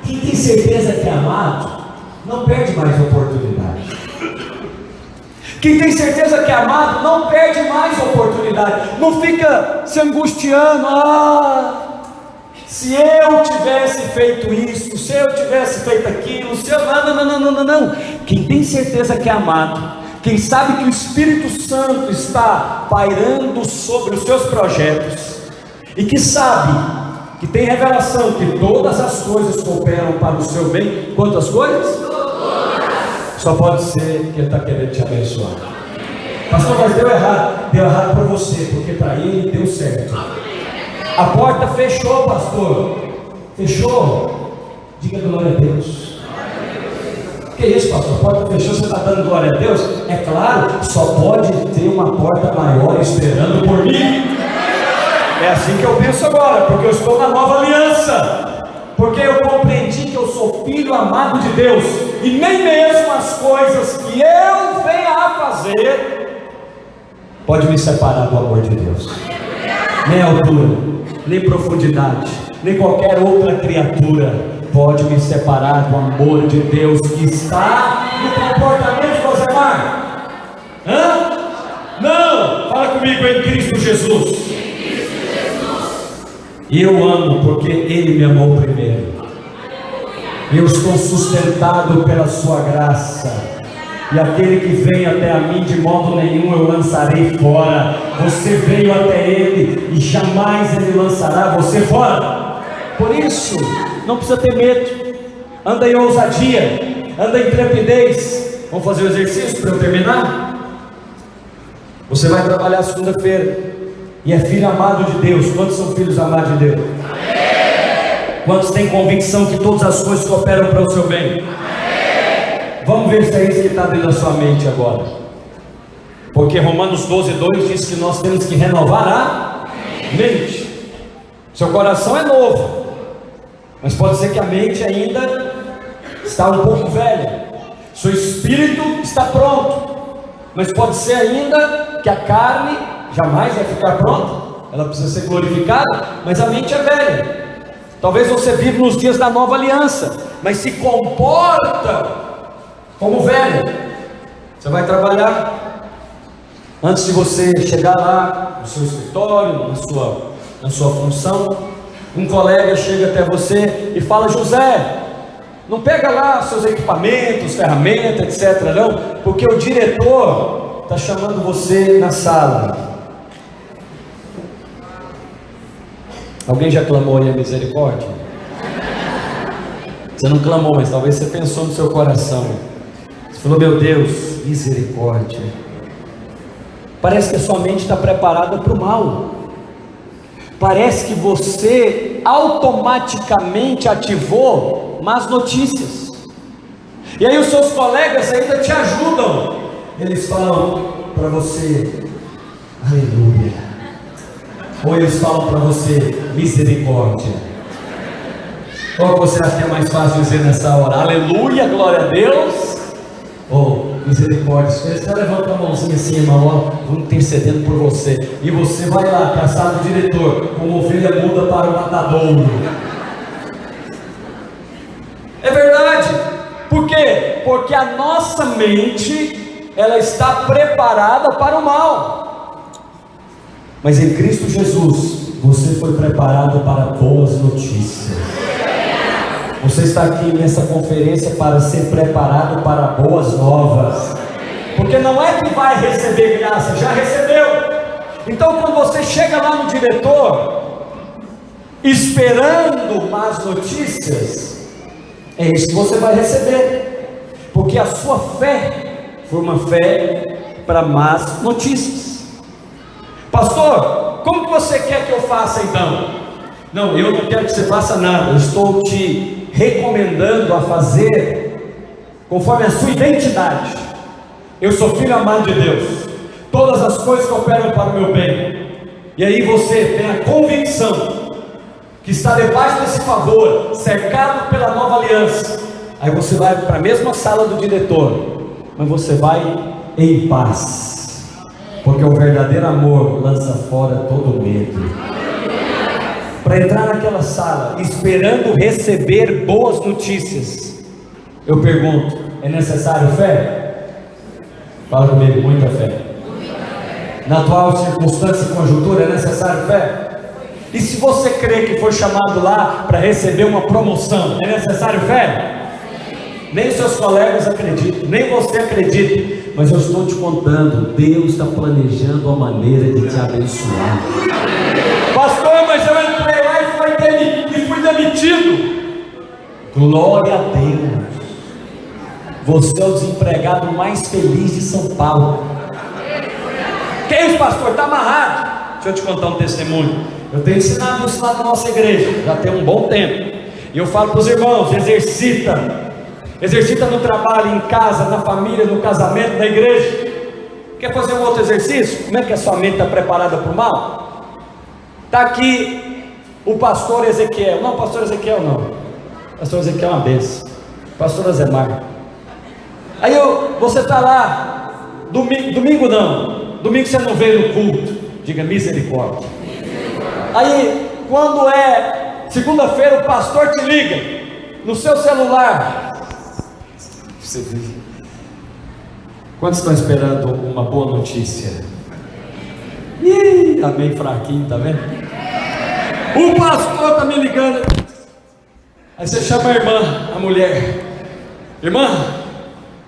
Quem tem certeza que é amado, não perde mais oportunidade. Quem tem certeza que é amado não perde mais oportunidade, não fica se angustiando. Se eu tivesse feito isso, se eu tivesse feito aquilo, se eu... Não. Quem tem certeza que é amado, quem sabe que o Espírito Santo está pairando sobre os seus projetos, e que sabe, que tem revelação que todas as coisas cooperam para o seu bem. Quantas coisas? Só pode ser que Ele está querendo te abençoar. Pastor, mas deu errado para você, porque para Ele deu certo. A porta fechou, pastor. Fechou. Diga glória a Deus. Que isso, pastor? A porta fechou, você está dando glória a Deus? É claro, só pode ter uma porta maior esperando por mim. É assim que eu penso agora, porque eu estou na nova aliança. Porque eu compreendi que eu sou filho amado de Deus, e nem mesmo as coisas que eu venha a fazer pode me separar do amor de Deus. Nem altura, nem profundidade, nem qualquer outra criatura pode me separar do amor de Deus que está no comportamento de Rosemar. Não, fala comigo, em Cristo Jesus. E eu amo porque Ele me amou primeiro. Eu estou sustentado pela sua graça, e aquele que vem até a mim, de modo nenhum eu lançarei fora. Você veio até Ele, e jamais Ele lançará você fora. Por isso, não precisa ter medo. Anda em ousadia, anda em intrepidez. Vamos fazer o exercício para eu terminar? Você vai trabalhar segunda-feira, e é filho amado de Deus. Quantos são filhos amados de Deus? Amém. Quantos têm convicção que todas as coisas cooperam para o seu bem? Amém. Vamos ver se é isso que está dentro da sua mente agora. Porque Romanos 12:2 diz que nós temos que renovar a mente. Seu coração é novo, mas pode ser que a mente ainda está um pouco velha. Seu espírito está pronto, mas pode ser ainda que a carne jamais vai ficar pronta. Ela precisa ser glorificada, mas a mente é velha. Talvez você vive nos dias da nova aliança, mas se comporta como velho. Você vai trabalhar, antes de você chegar lá no seu escritório, na sua função, um colega chega até você e fala: José, não pega lá seus equipamentos, ferramentas, etc. não, porque o diretor está chamando você na sala. Alguém já clamou aí a misericórdia? Você não clamou, mas talvez você pensou no seu coração. Você falou: meu Deus, misericórdia. Parece que a sua mente está preparada para o mal. Parece que você automaticamente ativou más notícias. E aí os seus colegas ainda te ajudam. Eles falam para você: aleluia. Ou eles falam para você: misericórdia. Qual que você acha que é mais fácil dizer nessa hora? Aleluia, glória a Deus, ou misericórdia? Eles estão levantando a mãozinha assim, irmão, ó, vamos intercedendo por você. E você vai lá para a sala do diretor, como ovelha muda para o matadouro. É verdade. Por quê? Porque a nossa mente, ela está preparada para o mal. Mas em Cristo Jesus, você foi preparado para boas notícias. Você está aqui nessa conferência para ser preparado para boas novas. Porque não é que vai receber graça, já recebeu. Então quando você chega lá no diretor, esperando más notícias, é isso que você vai receber. Porque a sua fé foi uma fé para más notícias. Pastor, como que você quer que eu faça então? Não, eu não quero que você faça nada. Eu estou te recomendando a fazer conforme a sua identidade. Eu sou filho amado de Deus. Todas as coisas cooperam para o meu bem. E aí você tem a convicção que está debaixo desse favor, cercado pela nova aliança. Aí você vai para a mesma sala do diretor, mas você vai em paz. Porque o verdadeiro amor lança fora todo medo. Para entrar naquela sala, esperando receber boas notícias, eu pergunto: é necessário fé? Fala comigo, muita fé. Na atual circunstância e conjuntura é necessário fé. E se você crê que foi chamado lá para receber uma promoção, é necessário fé? Nem seus colegas acreditam, nem você acredita, mas eu estou te contando, Deus está planejando uma maneira de te abençoar. Pastor, mas eu entrei lá e fui demitido. Glória a Deus. Você é o desempregado mais feliz de São Paulo. Que é isso, pastor? Está amarrado. Deixa eu te contar um testemunho. Eu tenho ensinado isso lá na nossa igreja, já tem um bom tempo. E eu falo para os irmãos, exercita no trabalho, em casa, na família, no casamento, na igreja. Quer fazer um outro exercício? Como é que a sua mente está preparada para o mal? Está aqui o pastor Ezequiel. Não, pastor Ezequiel não. Pastor Ezequiel é uma benção. Pastor Azemar. Aí você está lá, domingo não. Domingo você não veio no culto. Diga misericórdia. Aí, quando é segunda-feira, o pastor te liga no seu celular. Você vê. Quantos estão esperando uma boa notícia? Ih, tá bem fraquinho, tá vendo? O pastor tá me ligando. Aí você chama a irmã, a mulher. Irmã,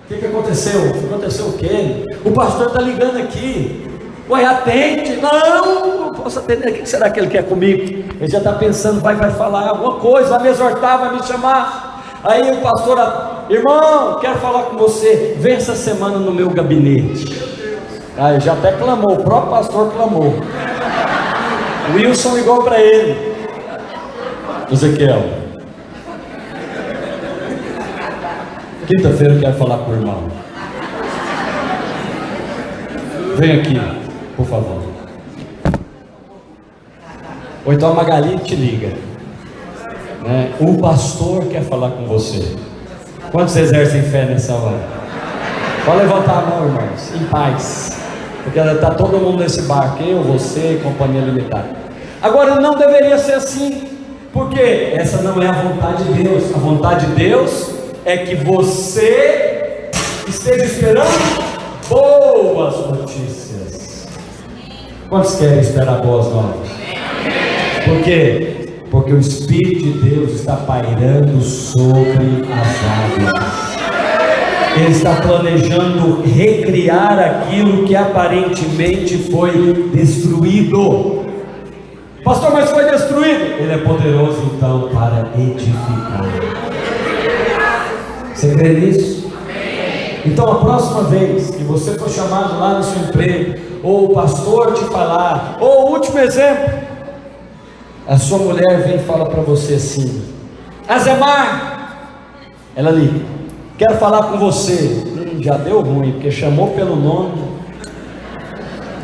o que aconteceu? Aconteceu o quê? O pastor tá ligando aqui. Ué, atende. Não posso atender. O que será que ele quer comigo? Ele já está pensando, vai falar alguma coisa, vai me exortar, vai me chamar. Aí o pastor, irmão, quero falar com você. Vem essa semana no meu gabinete. Aí já até clamou, o próprio pastor clamou. Wilson ligou para ele. Ezequiel, quinta-feira eu quero falar com o irmão. Vem aqui, por favor. Ou então a Magali te liga, né? O pastor quer falar com você. Quantos exercem fé nessa hora? Pode levantar a mão, irmãos, em paz, porque está todo mundo nesse barco, eu, você, companhia limitada. Agora não deveria ser assim, porque essa não é a vontade de Deus. A vontade de Deus é que você esteja esperando boas notícias. Quantos querem esperar boas novas? Por quê? Porque o Espírito de Deus está pairando sobre as águas. Ele está planejando recriar aquilo que aparentemente foi destruído. Pastor, mas foi destruído. Ele é poderoso então para edificar. Você crê nisso? Então a próxima vez que você for chamado lá no seu emprego, ou o pastor te falar, ou o último exemplo, a sua mulher vem e fala para você assim: Azemar, ela liga, quero falar com você. Já deu ruim, porque chamou pelo nome.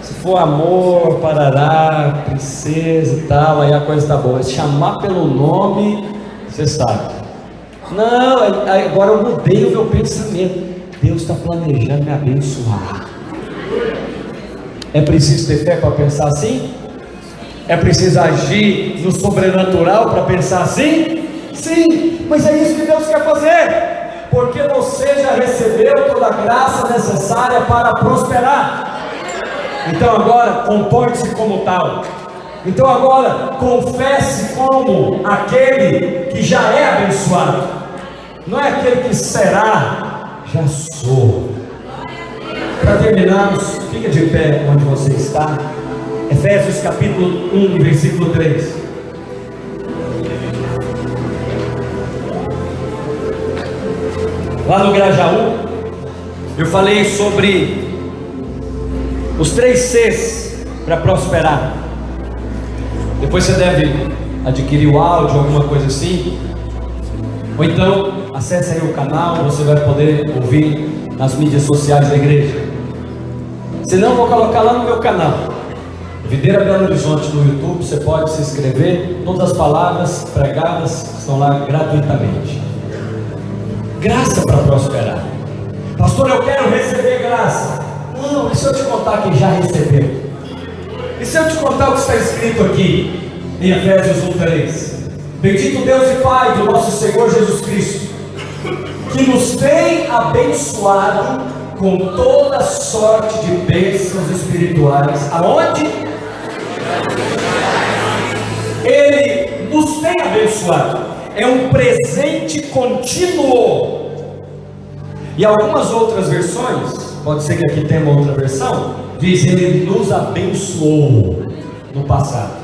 Se for amor, parará, princesa e tal, aí a coisa está boa. Se chamar pelo nome, você sabe. Não, agora eu mudei o meu pensamento. Deus está planejando me abençoar. É preciso ter fé para pensar assim? É preciso agir no sobrenatural para pensar assim? Sim, mas é isso que Deus quer fazer, porque você já recebeu toda a graça necessária para prosperar. Então agora comporte-se como tal. Então agora confesse como aquele que já é abençoado. Não é aquele que será, já sou. Para terminarmos, fica de pé onde você está. Efésios capítulo 1, versículo 3. Lá no Grajaú, eu falei sobre os 3 Cs para prosperar. Depois você deve adquirir o áudio, alguma coisa assim. Ou então, acesse aí o canal, você vai poder ouvir nas mídias sociais da igreja. Se não, vou colocar lá no meu canal, Videira Belo Horizonte, no YouTube. Você pode se inscrever. Todas as palavras pregadas estão lá gratuitamente. Graça para prosperar. Pastor, eu quero receber graça. Não, e se eu te contar que já recebeu? E se eu te contar o que está escrito aqui em Efésios 1:3? Bendito Deus e Pai do nosso Senhor Jesus Cristo, que nos tem abençoado com toda sorte de bênçãos espirituais. Aonde? Ele nos tem abençoado. É um presente contínuo. E algumas outras versões, pode ser que aqui tenha uma outra versão, diz: ele nos abençoou no passado.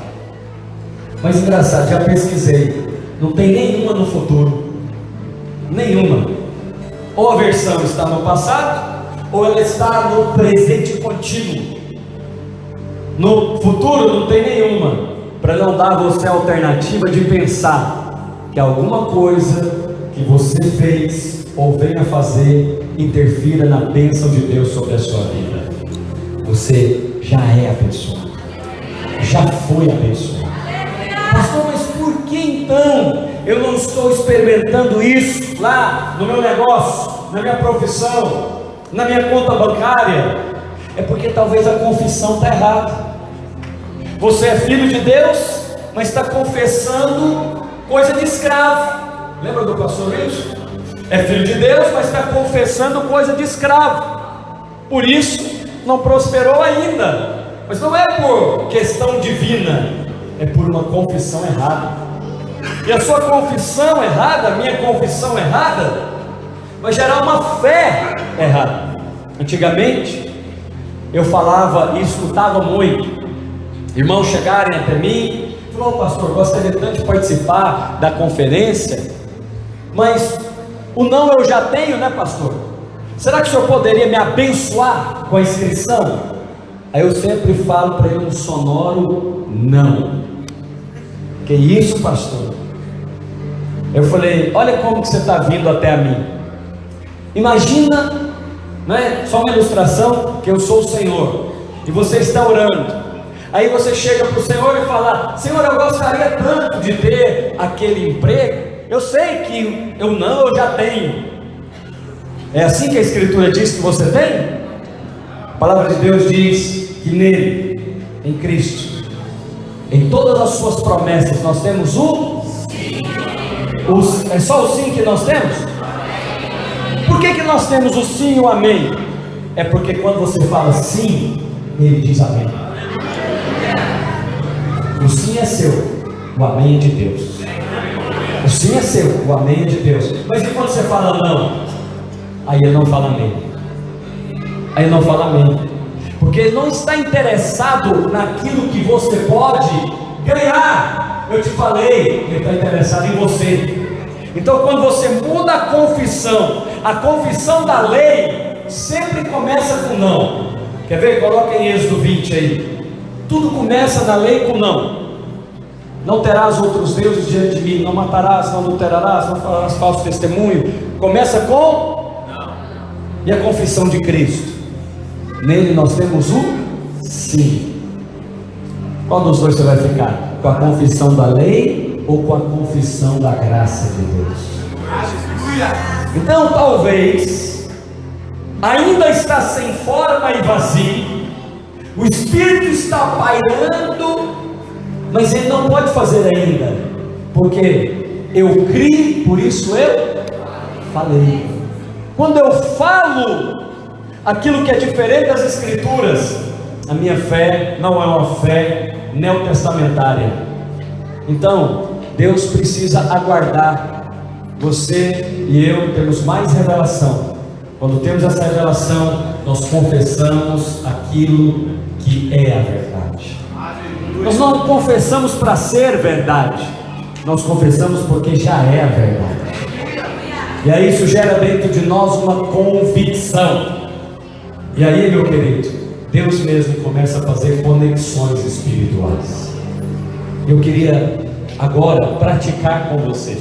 Mas engraçado, já pesquisei, não tem nenhuma no futuro. Nenhuma. Ou a versão está no passado, ou ela está no presente contínuo. No futuro não tem nenhuma, para não dar a você a alternativa de pensar que alguma coisa que você fez ou venha fazer interfira na bênção de Deus sobre a sua vida. Você já é abençoado, já foi abençoado. Pastor, mas por que então eu não estou experimentando isso lá no meu negócio, na minha profissão, na minha conta bancária? É porque talvez a confissão está errada. Você é filho de Deus, mas está confessando coisa de escravo. Lembra do pastor Wilson? É filho de Deus, mas está confessando coisa de escravo. Por isso não prosperou ainda. Mas não é por questão divina, é por uma confissão errada. E a sua confissão errada, a minha confissão errada, vai gerar uma fé errada. Antigamente eu falava e escutava muito irmãos chegarem até mim, falou: pastor, gostaria tanto de participar da conferência, mas o não eu já tenho, né, pastor? Será que o senhor poderia me abençoar com a inscrição? Aí eu sempre falo para ele um sonoro não. Que isso, pastor? Eu falei: olha como que você está vindo até a mim. Imagina, né, só uma ilustração, que eu sou o Senhor e você está orando. Aí você chega para o Senhor e fala: Senhor, eu gostaria tanto de ter aquele emprego. Eu sei que eu já tenho. É assim que a Escritura diz que você tem? A palavra de Deus diz que nele, em Cristo, em todas as suas promessas, nós temos o sim. É só o sim que nós temos? Por que nós temos o sim e o amém? É porque quando você fala sim, ele diz amém. O sim é seu, o amém é de Deus. O sim é seu, o amém é de Deus. Mas e quando você fala não? Aí ele não fala amém. Aí ele não fala amém. Porque ele não está interessado naquilo que você pode ganhar. Eu te falei, ele está interessado em você. Então quando você muda a confissão da lei sempre começa com não. Quer ver? Coloca em Êxodo 20 aí. Tudo começa na lei com não. Não terás outros deuses diante de mim. Não matarás, não adulterarás, não falarás falso testemunho. Começa com não. E a confissão de Cristo? Nele nós temos o sim. Qual dos dois você vai ficar? Com a confissão da lei ou com a confissão da graça de Deus? Então talvez ainda está sem forma e vazio. O Espírito está pairando, mas ele não pode fazer ainda, porque eu criei, por isso eu falei. Quando eu falo aquilo que é diferente das Escrituras, a minha fé não é uma fé neotestamentária. Então Deus precisa aguardar. Você e eu temos mais revelação. Quando temos essa revelação, nós confessamos aquilo que é a verdade. Nós não confessamos para ser verdade, nós confessamos porque já é a verdade. E aí isso gera dentro de nós uma convicção. E aí, meu querido, Deus mesmo começa a fazer conexões espirituais. Eu queria agora praticar com você.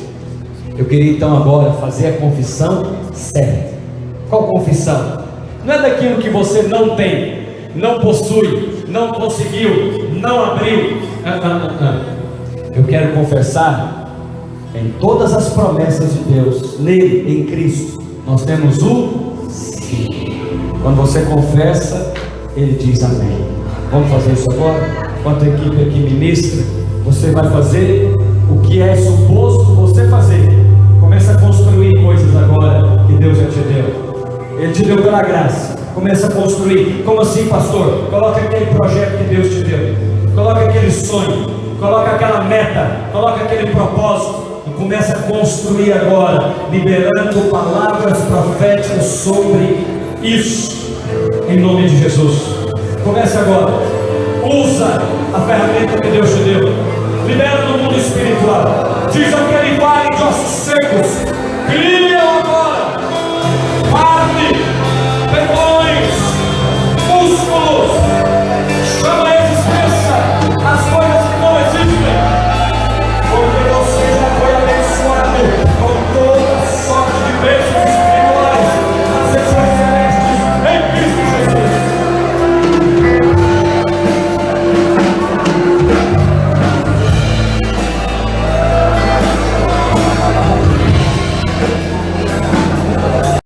Eu queria então agora fazer a confissão certa. Qual confissão? Não é daquilo que você não tem, não possui, não conseguiu, não abriu. Eu quero confessar em todas as promessas de Deus. Nele, em Cristo, nós temos o sim. Quando você confessa, ele diz amém. Vamos fazer isso agora? Enquanto a equipe aqui ministra, você vai fazer o que é suposto você fazer. Começa a construir coisas agora que Deus já te deu. Ele te deu pela graça. Começa a construir. Como assim, pastor? Coloca aquele projeto que Deus te deu, coloca aquele sonho, coloca aquela meta, coloca aquele propósito e começa a construir agora, liberando palavras proféticas sobre isso, em nome de Jesus. Comece agora. Usa a ferramenta que Deus te deu. Libera no mundo espiritual. Diz aquele vale de ossos secos: criam agora